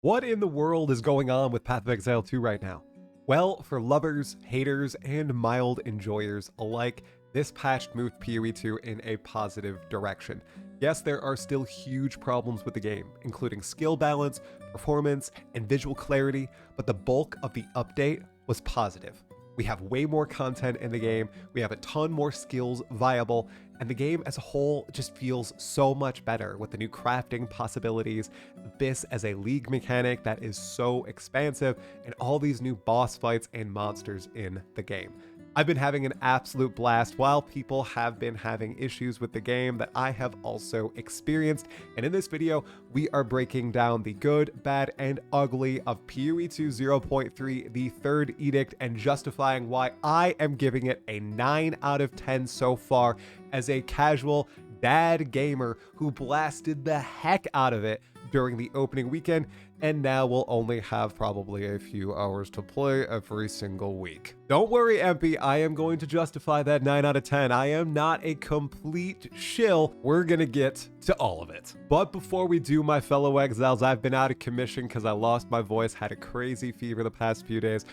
What in the world is going on with Path of Exile 2 right now? Well, for lovers, haters, and mild enjoyers alike, this patch moved PoE 2 in a positive direction. Yes, there are still huge problems with the game, including skill balance, performance, and visual clarity, but the bulk of the update was positive. We have way more content in the game, we have a ton more skills viable, and the game as a whole just feels so much better with the new crafting possibilities, Abyss as a league mechanic that is so expansive, and all these new boss fights and monsters in the game. I've been having an absolute blast while people have been having issues with the game that I have also experienced, and in this video we are breaking down the good, bad, and ugly of PoE 2 0.3, the Third Edict, and justifying why I am giving it a 9 out of 10 so far as a casual dad gamer who blasted the heck out of it during the opening weekend, and now we'll only have probably a few hours to play every single week. Don't worry, MP, I am going to justify that 9 out of 10. I am not a complete shill. We're gonna get to all of it. But before we do, my fellow exiles, I've been out of commission because I lost my voice, had a crazy fever the past few days.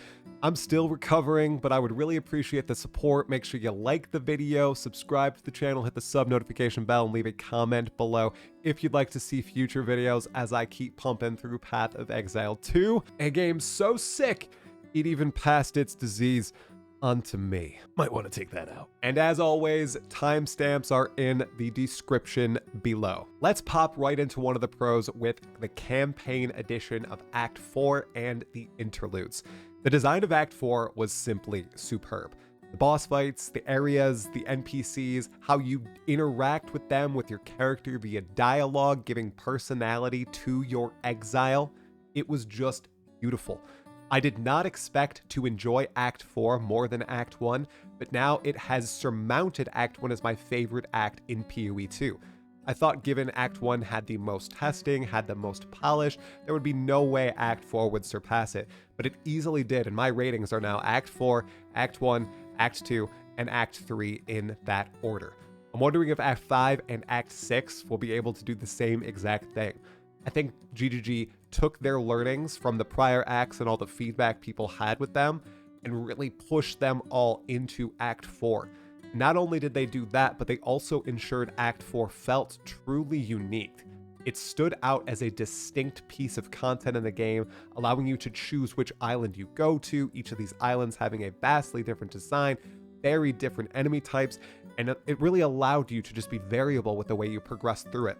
I'm still recovering, but I would really appreciate the support. Make sure you like the video, subscribe to the channel, hit the sub notification bell, and leave a comment below if you'd like to see future videos as I keep pumping through Path of Exile 2, a game so sick it even passed its disease onto me. Might want to take that out. And as always, timestamps are in the description below. Let's pop right into one of the pros with the campaign edition of Act 4 and the interludes. The design of Act 4 was simply superb. The boss fights, the areas, the NPCs, how you interact with them with your character via dialogue, giving personality to your exile. It was just beautiful. I did not expect to enjoy Act 4 more than Act 1, but now it has surmounted Act 1 as my favorite act in PoE 2. I thought given Act 1 had the most testing, had the most polish, there would be no way Act 4 would surpass it, but it easily did, and my ratings are now Act 4, Act 1, Act 2, and Act 3 in that order. I'm wondering if Act 5 and Act 6 will be able to do the same exact thing. I think GGG took their learnings from the prior acts and all the feedback people had with them and really pushed them all into Act 4. Not only did they do that, but they also ensured Act 4 felt truly unique. It stood out as a distinct piece of content in the game, allowing you to choose which island you go to, each of these islands having a vastly different design, very different enemy types, and it really allowed you to just be variable with the way you progress through it.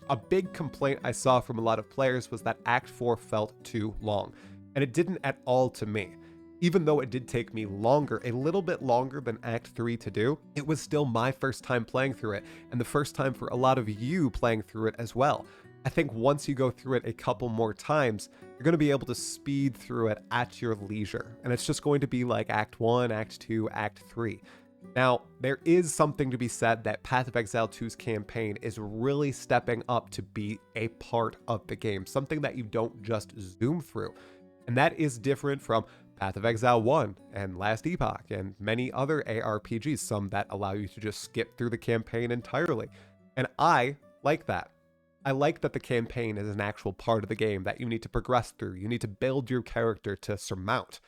A big complaint I saw from a lot of players was that Act 4 felt too long, and it didn't at all to me. Even though it did take me longer, a little bit longer than Act 3 to do, it was still my first time playing through it, and the first time for a lot of you playing through it as well. I think once you go through it a couple more times, you're going to be able to speed through it at your leisure, and it's just going to be like Act 1, Act 2, Act 3. Now, there is something to be said that Path of Exile 2's campaign is really stepping up to be a part of the game, something that you don't just zoom through. And that is different from Path of Exile 1 and Last Epoch and many other ARPGs, some that allow you to just skip through the campaign entirely. And I like that. I like that the campaign is an actual part of the game that you need to progress through. You need to build your character to surmount.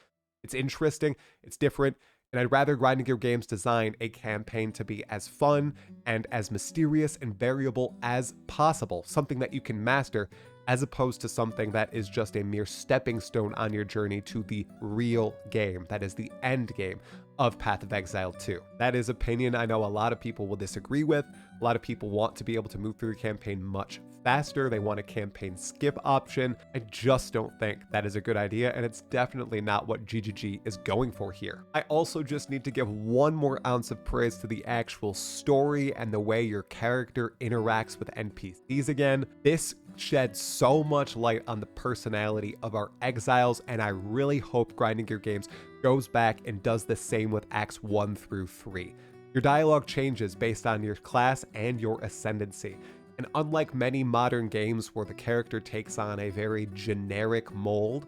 It's interesting, it's different, and I'd rather Grinding Gear Games design a campaign to be as fun and as mysterious and variable as possible, something that you can master, as opposed to something that is just a mere stepping stone on your journey to the real game, that is the end game of Path of Exile 2. That is opinion I know a lot of people will disagree with. A lot of people want to be able to move through the campaign much faster. They want a campaign skip option. I just don't think that is a good idea, and it's definitely not what GGG is going for here. I also just need to give one more ounce of praise to the actual story and the way your character interacts with NPCs again. This shed so much light on the personality of our exiles, and I really hope Grinding Gear Games goes back and does the same with Acts 1 through 3. Your dialogue changes based on your class and your ascendancy. And unlike many modern games where the character takes on a very generic mold,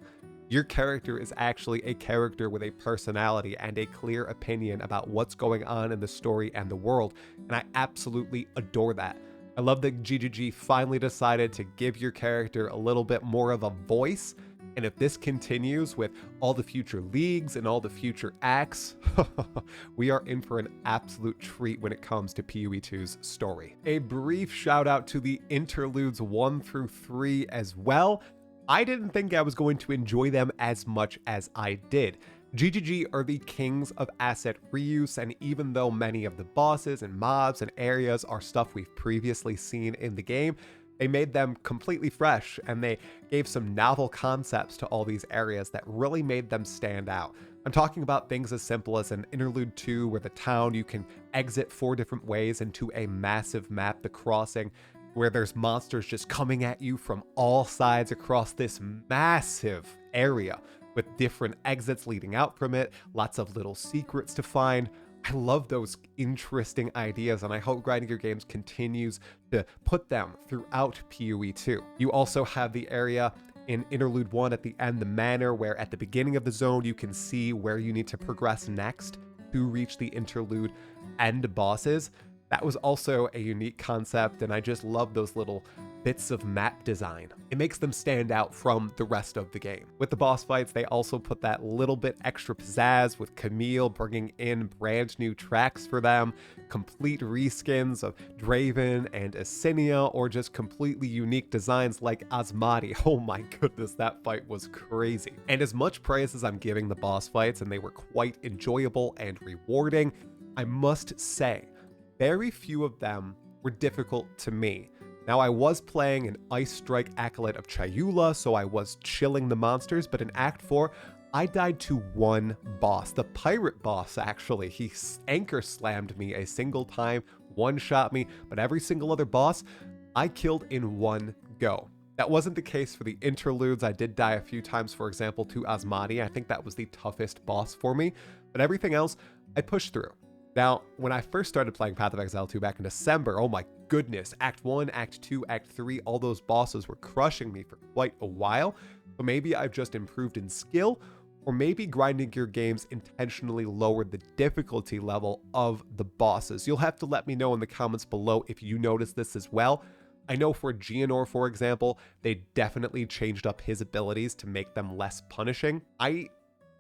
your character is actually a character with a personality and a clear opinion about what's going on in the story and the world, and I absolutely adore that. I love that GGG finally decided to give your character a little bit more of a voice. And if this continues with all the future leagues and all the future acts, we are in for an absolute treat when it comes to PoE2's story. A brief shout out to the interludes 1 through 3 as well. I didn't think I was going to enjoy them as much as I did. GGG are the kings of asset reuse, and even though many of the bosses and mobs and areas are stuff we've previously seen in the game, they made them completely fresh, and they gave some novel concepts to all these areas that really made them stand out. I'm talking about things as simple as an Interlude 2 where the town you can exit 4 different ways into a massive map, the Crossing, where there's monsters just coming at you from all sides across this massive area with different exits leading out from it, lots of little secrets to find. I love those interesting ideas, and I hope Grinding Gear Games continues to put them throughout PoE2. You also have the area in Interlude 1 at the end, the manor, where at the beginning of the zone you can see where you need to progress next to reach the interlude end bosses. That was also a unique concept, and I just love those little bits of map design. It makes them stand out from the rest of the game. With the boss fights, they also put that little bit extra pizzazz with Camille bringing in brand new tracks for them, complete reskins of Draven and Asinia, or just completely unique designs like Asmati. Oh my goodness, that fight was crazy. And as much praise as I'm giving the boss fights, and they were quite enjoyable and rewarding, I must say, very few of them were difficult to me. Now, I was playing an Ice Strike Acolyte of Chayula, so I was chilling the monsters, but in Act 4, I died to one boss. The pirate boss, actually. He anchor slammed me a single time, one-shot me, but every single other boss, I killed in one go. That wasn't the case for the interludes. I did die a few times, for example, to Asmati. I think that was the toughest boss for me, but everything else, I pushed through. Now, when I first started playing Path of Exile 2 back in December, oh my goodness, Act 1, Act 2, Act 3, all those bosses were crushing me for quite a while. So maybe I've just improved in skill, or maybe Grinding Gear Games intentionally lowered the difficulty level of the bosses. You'll have to let me know in the comments below if you notice this as well. I know for Geonor, for example, they definitely changed up his abilities to make them less punishing. I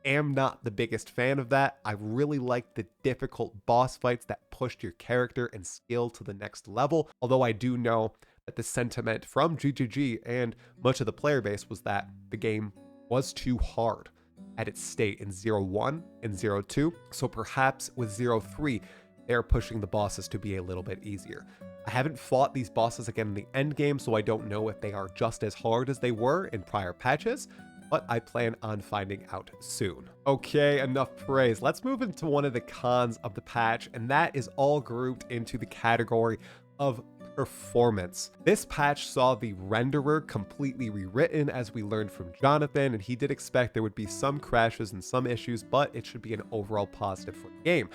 am not the biggest fan of that. I really like the difficult boss fights that pushed your character and skill to the next level, although I do know that the sentiment from GGG and much of the player base was that the game was too hard at its state in 0-1 and 0-2, so perhaps with 0-3 they're pushing the bosses to be a little bit easier. I haven't fought these bosses again in the endgame, so I don't know if they are just as hard as they were in prior patches, but I plan on finding out soon. Okay, enough praise. Let's move into one of the cons of the patch, and that is all grouped into the category of performance. This patch saw the renderer completely rewritten, as we learned from Jonathan, and he did expect there would be some crashes and some issues, but it should be an overall positive for the game.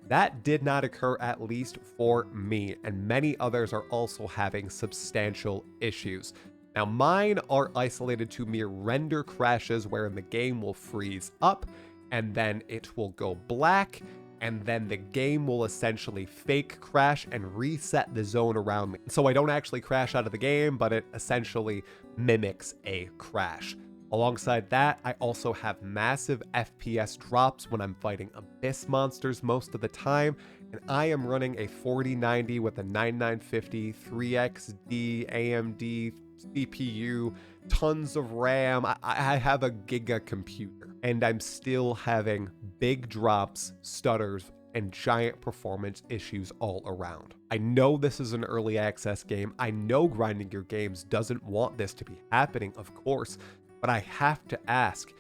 That did not occur, at least for me, and many others are also having substantial issues. Now, mine are isolated to mere render crashes wherein the game will freeze up and then it will go black, and then the game will essentially fake crash and reset the zone around me. So I don't actually crash out of the game, but it essentially mimics a crash. Alongside that, I also have massive FPS drops when I'm fighting Abyss monsters most of the time, and I am running a 4090 with a 9950 3XD AMD CPU, tons of RAM. I have a giga computer, and I'm still having big drops, stutters, and giant performance issues all around. I know this is an early access game. I know Grinding Gear Games doesn't want this to be happening, of course, but I have to ask,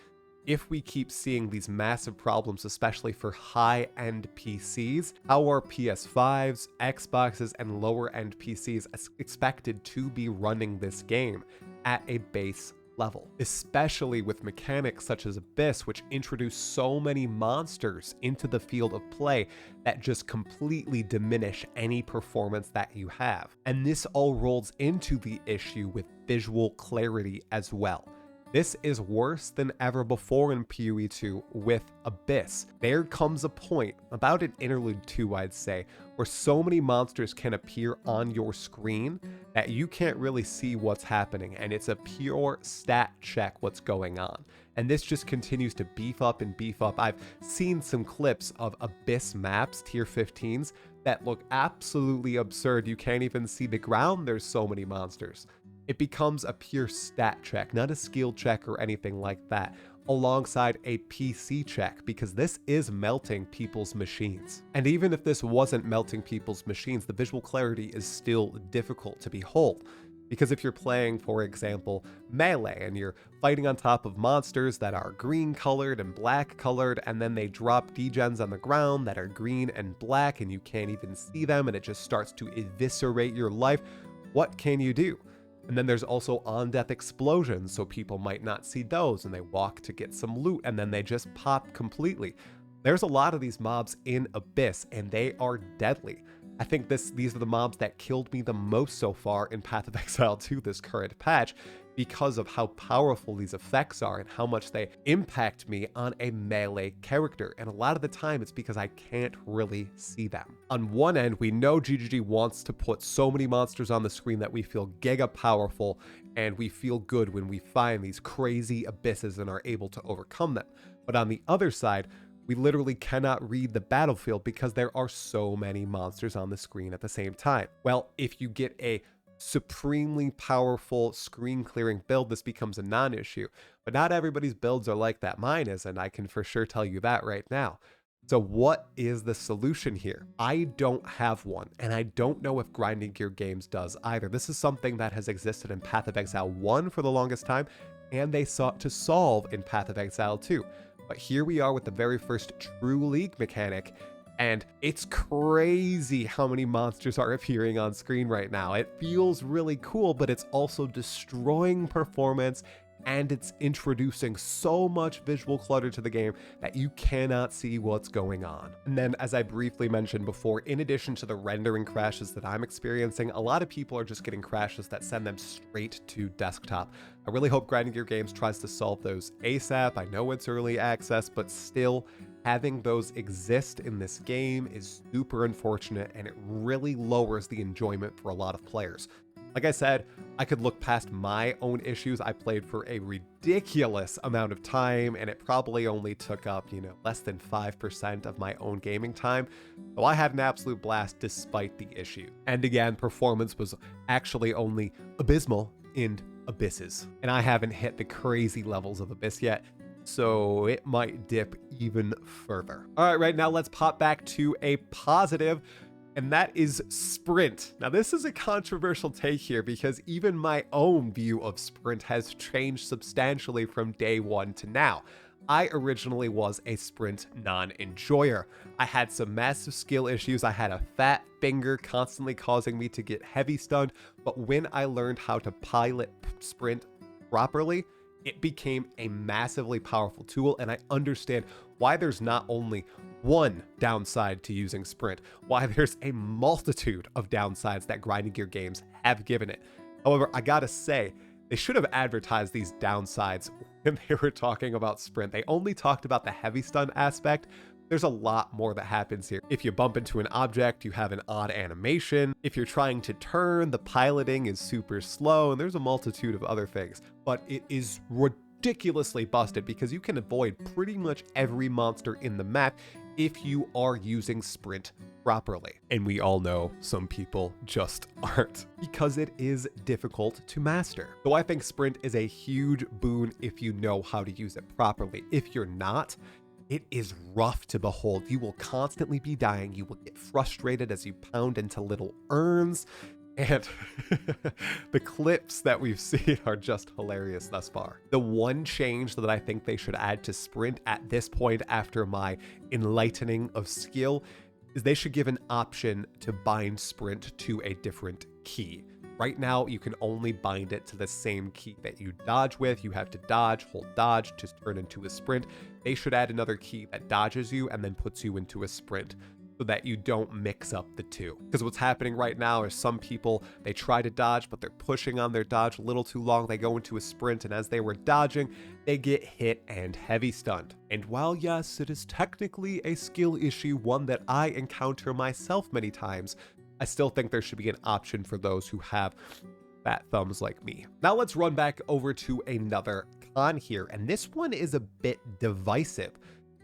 if we keep seeing these massive problems, especially for high-end PCs, how are PS5s, Xboxes, and lower-end PCs expected to be running this game at a base level? Especially with mechanics such as Abyss, which introduce so many monsters into the field of play that just completely diminish any performance that you have. And this all rolls into the issue with visual clarity as well. This is worse than ever before in PoE 2 with Abyss. There comes a point, about in Interlude 2 I'd say, where so many monsters can appear on your screen that you can't really see what's happening, and it's a pure stat check what's going on. And this just continues to beef up and beef up. I've seen some clips of Abyss maps, tier 15s, that look absolutely absurd. You can't even see the ground, there's so many monsters. It becomes a pure stat check, not a skill check or anything like that, alongside a PC check, because this is melting people's machines. And even if this wasn't melting people's machines, the visual clarity is still difficult to behold. Because if you're playing, for example, melee, and you're fighting on top of monsters that are green colored and black colored, and then they drop degens on the ground that are green and black, and you can't even see them, and it just starts to eviscerate your life, what can you do? And then there's also on-death explosions, so people might not see those, and they walk to get some loot, and then they just pop completely. There's a lot of these mobs in Abyss, and they are deadly. I think these are the mobs that killed me the most so far in Path of Exile 2, this current patch, because of how powerful these effects are and how much they impact me on a melee character. And a lot of the time it's because I can't really see them. On one end, we know GGG wants to put so many monsters on the screen that we feel giga powerful, and we feel good when we find these crazy abysses and are able to overcome them. But on the other side, we literally cannot read the battlefield because there are so many monsters on the screen at the same time. Well, if you get a supremely powerful screen clearing build, this becomes a non-issue. But not everybody's builds are like that. Mine is, and I can for sure tell you that right now. So what is the solution here? I don't have one, and I don't know if Grinding Gear Games does either. This is something that has existed in Path of Exile 1 for the longest time, and they sought to solve in Path of Exile 2. But here we are with the very first true League mechanic, and it's crazy how many monsters are appearing on screen right now. It feels really cool, but it's also destroying performance, and it's introducing so much visual clutter to the game that you cannot see what's going on. And then, as I briefly mentioned before, in addition to the rendering crashes that I'm experiencing, a lot of people are just getting crashes that send them straight to desktop. I really hope Grinding Gear Games tries to solve those ASAP. I know it's early access, but still, having those exist in this game is super unfortunate, and it really lowers the enjoyment for a lot of players. Like I said, I could look past my own issues. I played for a ridiculous amount of time, and it probably only took up, less than 5% of my own gaming time. So I had an absolute blast despite the issue. And again, performance was actually only abysmal in Abysses. And I haven't hit the crazy levels of Abyss yet, so it might dip even further. All right, right now let's pop back to a positive, and that is sprint. Now, this is a controversial take here because even my own view of sprint has changed substantially from day one to now. I originally was a sprint non-enjoyer. I had some massive skill issues. I had a fat finger constantly causing me to get heavy stunned, but when I learned how to pilot sprint properly, it became a massively powerful tool, and I understand why there's not only one downside to using sprint, why there's a multitude of downsides that Grinding Gear Games have given it. However, I gotta say, they should have advertised these downsides when they were talking about sprint. They only talked about the heavy stun aspect. There's a lot more that happens here. If you bump into an object, you have an odd animation. If you're trying to turn, the piloting is super slow, and there's a multitude of other things. But it is ridiculously busted because you can avoid pretty much every monster in the map if you are using sprint properly. And we all know some people just aren't, because it is difficult to master. So I think sprint is a huge boon if you know how to use it properly. If you're not, it is rough to behold. You will constantly be dying. You will get frustrated as you pound into little urns. And the clips that we've seen are just hilarious thus far. The one change that I think they should add to sprint at this point after my enlightening of skill is they should give an option to bind sprint to a different key. Right now, you can only bind it to the same key that you dodge with. You have to dodge, hold dodge to turn into a sprint. They should add another key that dodges you and then puts you into a sprint. so that you don't mix up the two. Because what's happening right now is some people, they try to dodge, but they're pushing on their dodge a little too long. They go into a sprint, and as they were dodging, they get hit and heavy stunned. And while yes, it is technically a skill issue, one that I encounter myself many times, I still think there should be an option for those who have fat thumbs like me. Now let's run back over to another con here, and this one is a bit divisive.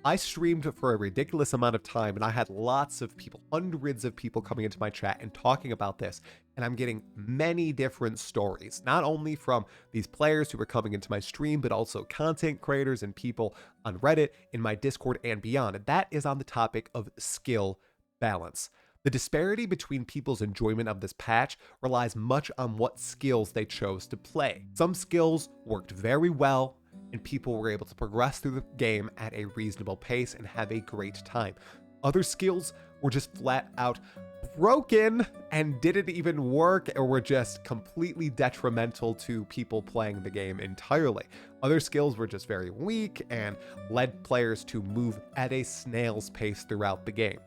I streamed for a ridiculous amount of time, and I had lots of people, hundreds of people coming into my chat and talking about this, and I'm getting many different stories, not only from these players who are coming into my stream, but also content creators and people on Reddit, in my Discord, and beyond, and that is on the topic of skill balance. The disparity between people's enjoyment of this patch relies much on what skills they chose to play. Some skills worked very well, and people were able to progress through the game at a reasonable pace and have a great time. Other skills were just flat out broken and didn't even work, or were just completely detrimental to people playing the game entirely. Other skills were just very weak and led players to move at a snail's pace throughout the game.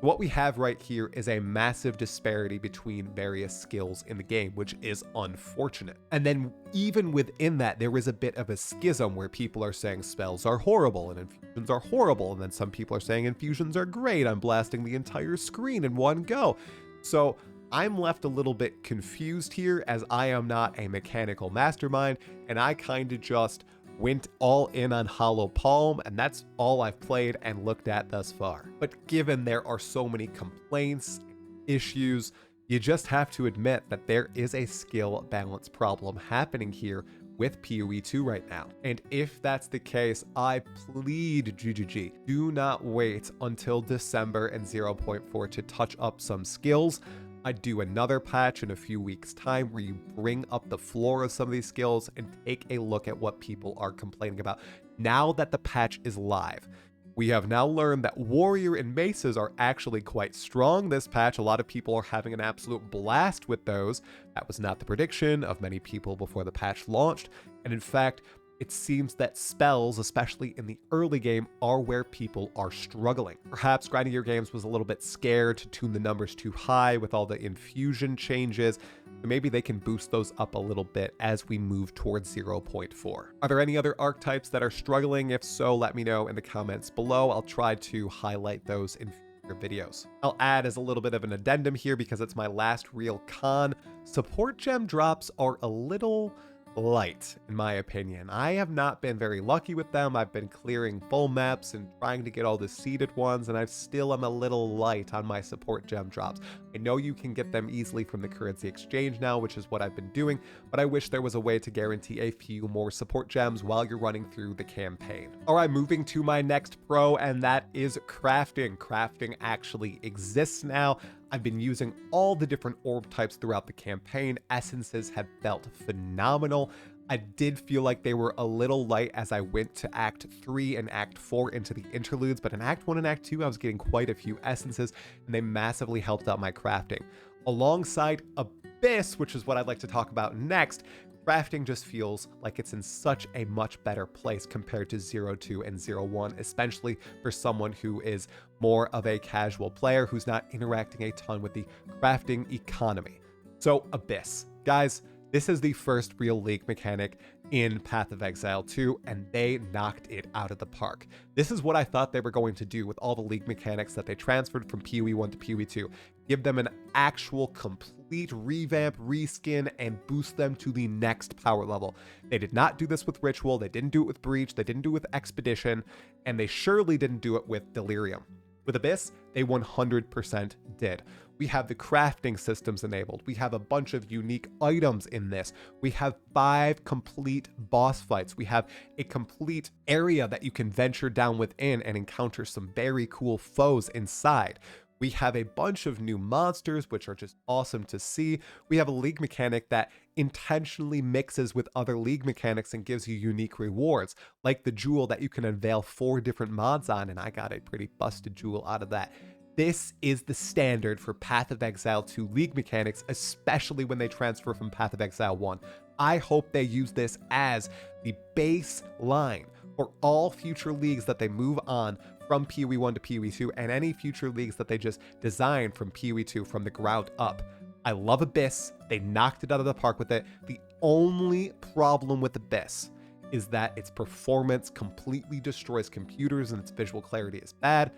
What we have right here is a massive disparity between various skills in the game, which is unfortunate. And then even within that, there is a bit of a schism where people are saying spells are horrible and infusions are horrible, and then some people are saying infusions are great. I'm blasting the entire screen in one go. So I'm left a little bit confused here, as I am not a mechanical mastermind, and I kind of just went all in on Hollow Palm, and that's all I've played and looked at thus far. But given there are so many complaints, issues, you just have to admit that there is a skill balance problem happening here with PoE 2 right now. And if that's the case, I plead GGG, do not wait until December and 0.4 to touch up some skills. I'd do another patch in a few weeks' time where you bring up the floor of some of these skills and take a look at what people are complaining about. Now that the patch is live, we have now learned that warrior and maces are actually quite strong this patch. A lot of people are having an absolute blast with those. That was not the prediction of many people before the patch launched. And in fact, it seems that spells, especially in the early game, are where people are struggling. Perhaps Grinding Gear Games was a little bit scared to tune the numbers too high with all the infusion changes. Maybe they can boost those up a little bit as we move towards 0.4. Are there any other archetypes that are struggling? If so, let me know in the comments below. I'll try to highlight those in future videos. I'll add as a little bit of an addendum here, because it's my last real con. Support gem drops are a little light, in my opinion. I have not been very lucky with them. I've been clearing full maps and trying to get all the seeded ones, and I still am a little light on my support gem drops. I know you can get them easily from the currency exchange now, which is what I've been doing, but I wish there was a way to guarantee a few more support gems while you're running through the campaign. All right, moving to my next pro, and that is crafting. Crafting actually exists now. I've been using all the different orb types throughout the campaign. Essences have felt phenomenal. I did feel like they were a little light as I went to Act 3 and Act 4 into the interludes, but in Act 1 and Act 2, I was getting quite a few essences, and they massively helped out my crafting. Alongside Abyss, which is what I'd like to talk about next, crafting just feels like it's in such a much better place compared to 0.2 and 0.1, especially for someone who is more of a casual player who's not interacting a ton with the crafting economy. So Abyss, guys, this is the first real League mechanic in Path of Exile 2, and they knocked it out of the park. This is what I thought they were going to do with all the League mechanics that they transferred from PoE 1 to PoE 2. Give them an actual complete revamp, reskin, and boost them to the next power level. They did not do this with Ritual, they didn't do it with Breach, they didn't do it with Expedition, and they surely didn't do it with Delirium. With Abyss, they 100% did. We have the crafting systems enabled. We have a bunch of unique items in this. We have 5 complete boss fights. We have a complete area that you can venture down within and encounter some very cool foes inside. We have a bunch of new monsters, which are just awesome to see. We have a League mechanic that intentionally mixes with other League mechanics and gives you unique rewards, like the jewel that you can unveil 4 different mods on, and I got a pretty busted jewel out of that. This is the standard for Path of Exile 2 League mechanics, especially when they transfer from Path of Exile 1. I hope they use this as the baseline for all future leagues that they move on from PoE 1 to PoE 2 and any future leagues that they just design from PoE 2 from the ground up. I love Abyss. They knocked it out of the park with it. The only problem with Abyss is that its performance completely destroys computers and its visual clarity is bad.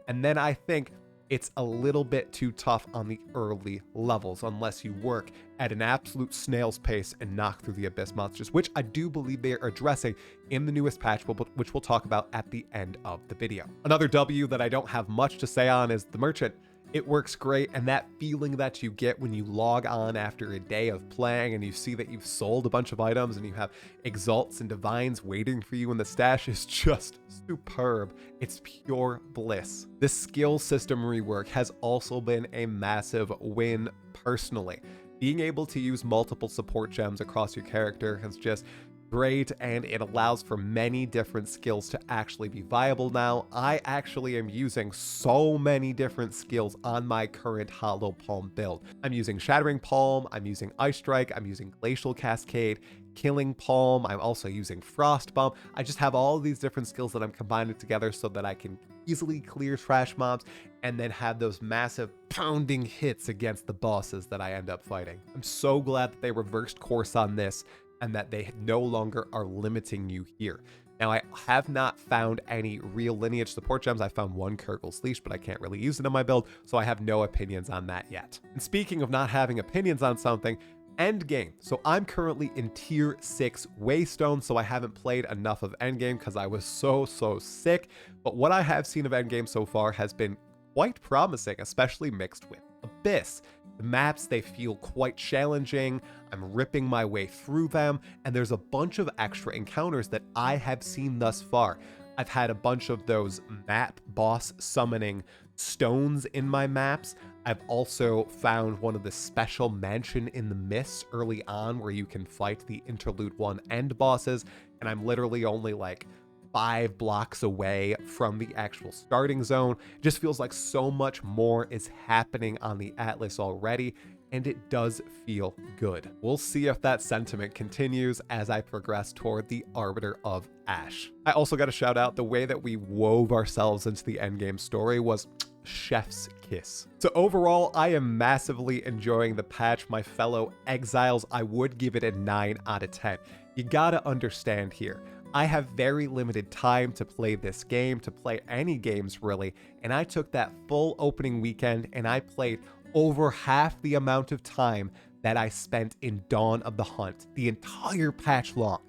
And then I think it's a little bit too tough on the early levels unless you work at an absolute snail's pace and knock through the Abyss monsters, which I do believe they are addressing in the newest patch, which we'll talk about at the end of the video. Another W that I don't have much to say on is the Merchant. It works great, and that feeling that you get when you log on after a day of playing and you see that you've sold a bunch of items and you have Exalts and Divines waiting for you in the stash is just superb. It's pure bliss. This skill system rework has also been a massive win personally. Being able to use multiple support gems across your character has just great, and it allows for many different skills to actually be viable now. I actually am using so many different skills on my current Hollow Palm build. I'm using Shattering Palm, I'm using Ice Strike, I'm using Glacial Cascade, Killing Palm, I'm also using Frost Bomb. I just have all of these different skills that I'm combining together so that I can easily clear trash mobs and then have those massive pounding hits against the bosses that I end up fighting. I'm so glad that they reversed course on this and that they no longer are limiting you here. Now, I have not found any real lineage support gems. I found one Kurgel's Leash, but I can't really use it in my build, so I have no opinions on that yet. And speaking of not having opinions on something, Endgame. So I'm currently in Tier 6 Waystone, so I haven't played enough of Endgame because I was so sick. But what I have seen of Endgame so far has been quite promising, especially mixed with Abyss. The maps, they feel quite challenging. I'm ripping my way through them, and there's a bunch of extra encounters that I have seen thus far. I've had a bunch of those map boss summoning stones in my maps. I've also found one of the special mansion in the mists early on where you can fight the Interlude 1 end bosses, and I'm literally only like 5 blocks away from the actual starting zone. It just feels like so much more is happening on the Atlas already, and it does feel good. We'll see if that sentiment continues as I progress toward the Arbiter of Ash. I also got to shout out the way that we wove ourselves into the endgame story was chef's kiss. So overall, I am massively enjoying the patch. My fellow exiles, I would give it a 9 out of 10. You gotta understand here, I have very limited time to play this game, to play any games really, and I took that full opening weekend and I played over half the amount of time that I spent in Dawn of the Hunt, the entire patch long,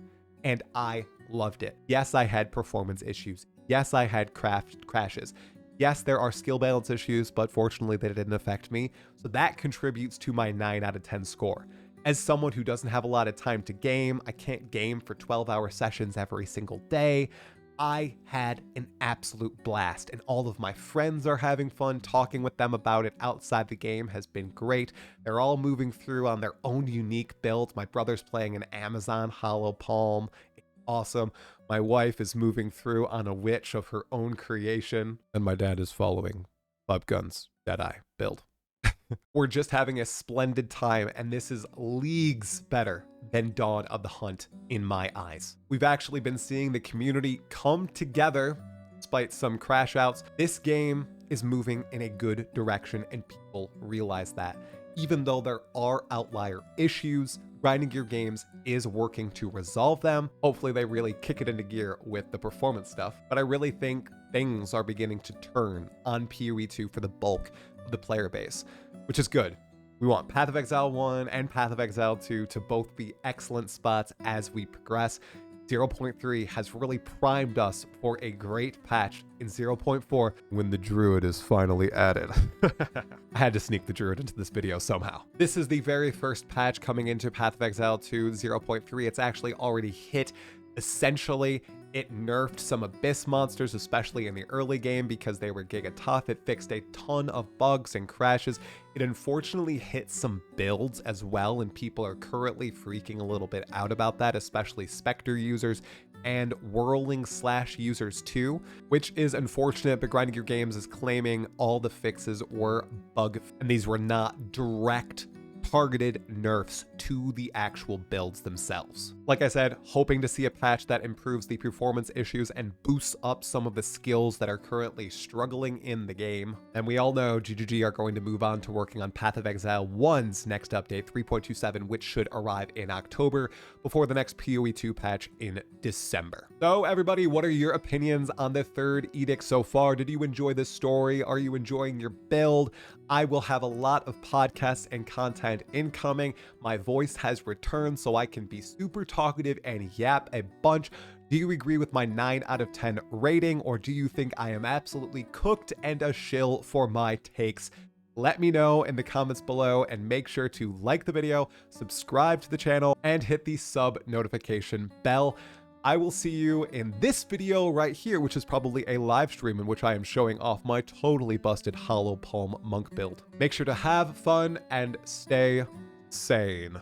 and I loved it. Yes, I had performance issues. Yes, I had crashes. Yes, there are skill balance issues, but fortunately they didn't affect me, so that contributes to my 9 out of 10 score. As someone who doesn't have a lot of time to game, I can't game for 12-hour sessions every single day. I had an absolute blast, and all of my friends are having fun. Talking with them about it outside the game has been great. They're all moving through on their own unique builds. My brother's playing an Amazon Hollow Palm. It's awesome. My wife is moving through on a witch of her own creation, and my dad is following Bub Gun's Deadeye build. We're just having a splendid time, and this is leagues better than Dawn of the Hunt in my eyes. We've actually been seeing the community come together despite some crash outs. This game is moving in a good direction, and people realize that. Even though there are outlier issues, Grinding Gear Games is working to resolve them. Hopefully they really kick it into gear with the performance stuff, but I really think things are beginning to turn on PoE 2 for the bulk of the player base, which is good. We want Path of Exile 1 and Path of Exile 2 to both be excellent spots as we progress. 0.3 has really primed us for a great patch in 0.4 when the Druid is finally added. I had to sneak the Druid into this video somehow. This is the very first patch coming into Path of Exile 2 0.3. It's actually already hit. Essentially, it nerfed some Abyss monsters, especially in the early game because they were giga tough. It fixed a ton of bugs and crashes. It unfortunately hit some builds as well, and people are currently freaking a little bit out about that, especially Spectre users and Whirling Slash users too, which is unfortunate, but Grinding Gear Games is claiming all the fixes were bug, and these were not direct targeted nerfs to the actual builds themselves. Like I said, hoping to see a patch that improves the performance issues and boosts up some of the skills that are currently struggling in the game. And we all know GGG are going to move on to working on Path of Exile 1's next update, 3.27, which should arrive in October before the next PoE 2 patch in December. So everybody, what are your opinions on the Third Edict so far? Did you enjoy this story? Are you enjoying your build? I will have a lot of podcasts and content incoming. My voice has returned so I can be super talkative and yap a bunch. Do you agree with my 9 out of 10 rating, or do you think I am absolutely cooked and a shill for my takes? Let me know in the comments below, and make sure to like the video, subscribe to the channel, and hit the sub notification bell. I will see you in this video right here, which is probably a live stream in which I am showing off my totally busted Hollow Palm monk build. Make sure to have fun and stay sane.